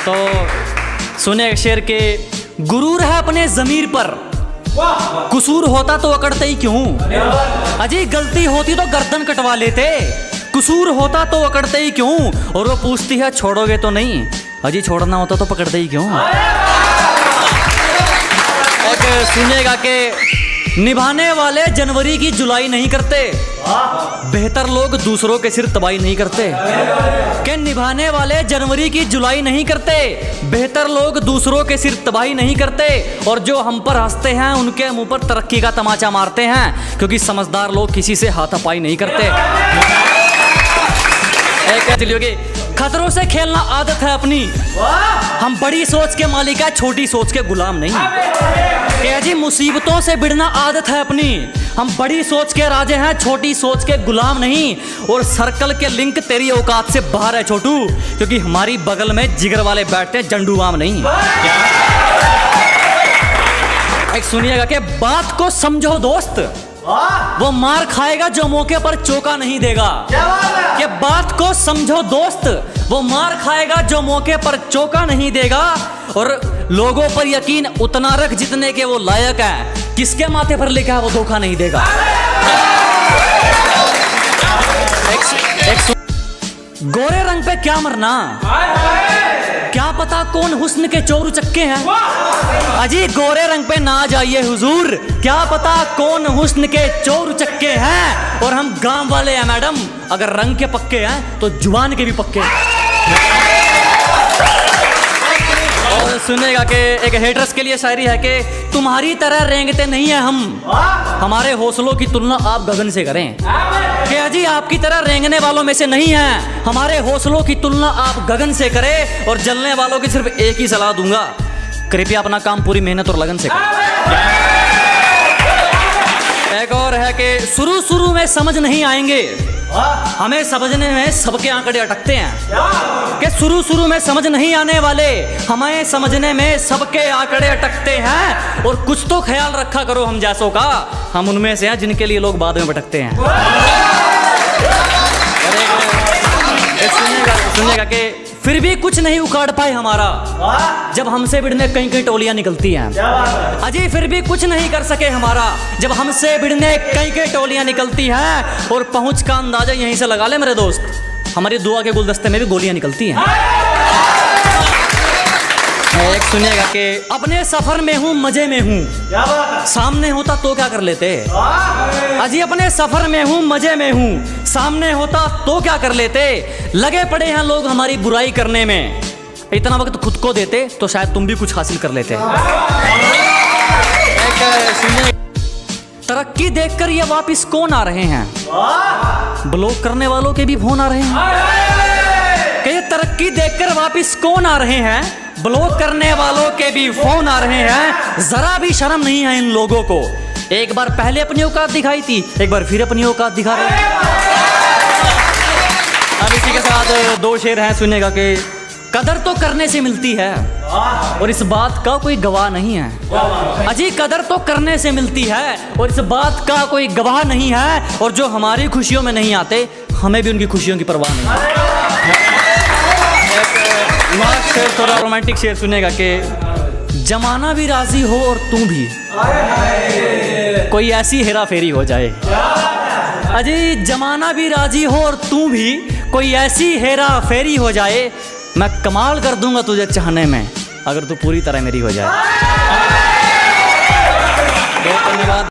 तो सुने शेर के, गुरूर है अपने जमीर पर, कसूर होता तो अकड़ते ही क्यों। अजी गलती होती तो गर्दन कटवा लेते, कसूर होता तो अकड़ते ही क्यों। और वो पूछती है छोड़ोगे तो नहीं, अजी छोड़ना होता तो पकड़ते ही क्यों। एक सुनिएगा कि निभाने वाले जनवरी की जुलाई नहीं करते, बेहतर लोग दूसरों के सिर तबाही नहीं करते। कि निभाने वाले जनवरी की जुलाई नहीं करते, बेहतर लोग दूसरों के सिर तबाही नहीं करते। और जो हम पर हंसते हैं उनके मुंह पर तरक्की का तमाचा मारते हैं, क्योंकि समझदार लोग किसी से हाथापाई नहीं करते। खतरों से खेलना आदत है अपनी, हम बड़ी सोच के मालिक है, छोटी सोच के गुलाम नहीं। कि जी मुसीबतों से भिड़ना आदत है अपनी, हम बड़ी सोच के राजे हैं, छोटी सोच के गुलाम नहीं। और सर्कल के लिंक तेरी औकात से बाहर है छोटू, क्योंकि हमारी बगल में जिगर वाले बैठते हैं, जंडूबाम नहीं। एक सुनिएगा कि बात को समझो दोस्त, वो मार खाएगा जो मौके पर चौका नहीं देगा। कि बात को समझो दोस्त, वो मार खाएगा जो मौके पर चौका नहीं देगा। और लोगों पर यकीन उतना रख जितने के वो लायक है, किसके माथे पर लिखा है वो धोखा नहीं देगा। गोरे रंग पे क्या मरना, क्या पता कौन हुस्न के चोर चक्के हैं। अजी गोरे रंग पे ना जाइए हुजूर, क्या पता कौन हुस्न के चोर चक्के हैं। और हम गांव वाले हैं मैडम, अगर रंग के पक्के हैं तो जुबान के भी पक्के हैं। और सुनेगा कि एक हेटर्स के लिए शायरी है कि तुम्हारी तरह रेंगते नहीं है हम, हमारे हौसलों की तुलना आप गगन से करें। कि अजी आपकी तरह रेंगने वालों में से नहीं है, हमारे हौसलों की तुलना आप गगन से करें। और जलने वालों की सिर्फ एक ही सलाह दूंगा, कृपया अपना काम पूरी मेहनत और लगन से करें। एक और है कि शुरू में समझ नहीं आएंगे, हमें समझने में सबके आंकड़े अटकते हैं। कि शुरू में समझ नहीं आने वाले, हमें समझने में सबके आंकड़े अटकते हैं। और कुछ तो ख्याल रखा करो हम जैसों का, हम उनमें से हैं जिनके लिए लोग बाद में भटकते हैं। सुनिएगा कि फिर भी कुछ नहीं उखाड़ पाए हमारा, जब हमसे भिड़ने कई टोलियां निकलती हैं। अजी फिर भी कुछ नहीं कर सके हमारा, जब हमसे भिड़ने कई टोलियां निकलती हैं। और पहुंच का अंदाजा यहीं से लगा ले मेरे दोस्त, हमारी दुआ के गुलदस्ते में भी गोलियां निकलती हैं। एक सुनिएगा कि अपने सफर में हूँ मजे में हूँ, सामने होता तो क्या कर लेते। अजी अपने सफर में हूँ मजे में हूँ, सामने होता तो क्या कर लेते। लगे पड़े हैं लोग हमारी बुराई करने में, इतना वक्त खुद को देते तो शायद तुम भी कुछ हासिल कर लेते। तरक्की देखकर ये वापिस कौन आ रहे हैं, ब्लॉक करने वालों के भी फोन आ रहे हैं। कि ये तरक्की देखकर वापिस कौन आ रहे हैं, ब्लॉक करने वालों के भी फोन आ रहे हैं। जरा भी शर्म नहीं है इन लोगों को, एक बार पहले अपनी औकात दिखाई थी, एक बार फिर अपनी औकात दिखा रहे हैं। अब इसी के साथ दो शेर हैं, सुनेगा कि कदर तो करने से मिलती है और इस बात का कोई गवाह नहीं है। अजी कदर तो करने से मिलती है और इस बात का कोई गवाह नहीं है। और जो हमारी खुशियों में नहीं आते, हमें भी उनकी खुशियों की परवाह नहीं है। लास्ट शेर थोड़ा रोमांटिक शेर सुनेगा कि जमाना भी राजी हो और तू भी, कोई ऐसी हेरा फेरी हो जाए। अजी जमाना भी राजी हो और तू भी, कोई ऐसी हेरा फेरी हो जाए। मैं कमाल कर दूंगा तुझे चाहने में, अगर तू पूरी तरह मेरी हो जाए। बहुत धन्यवाद।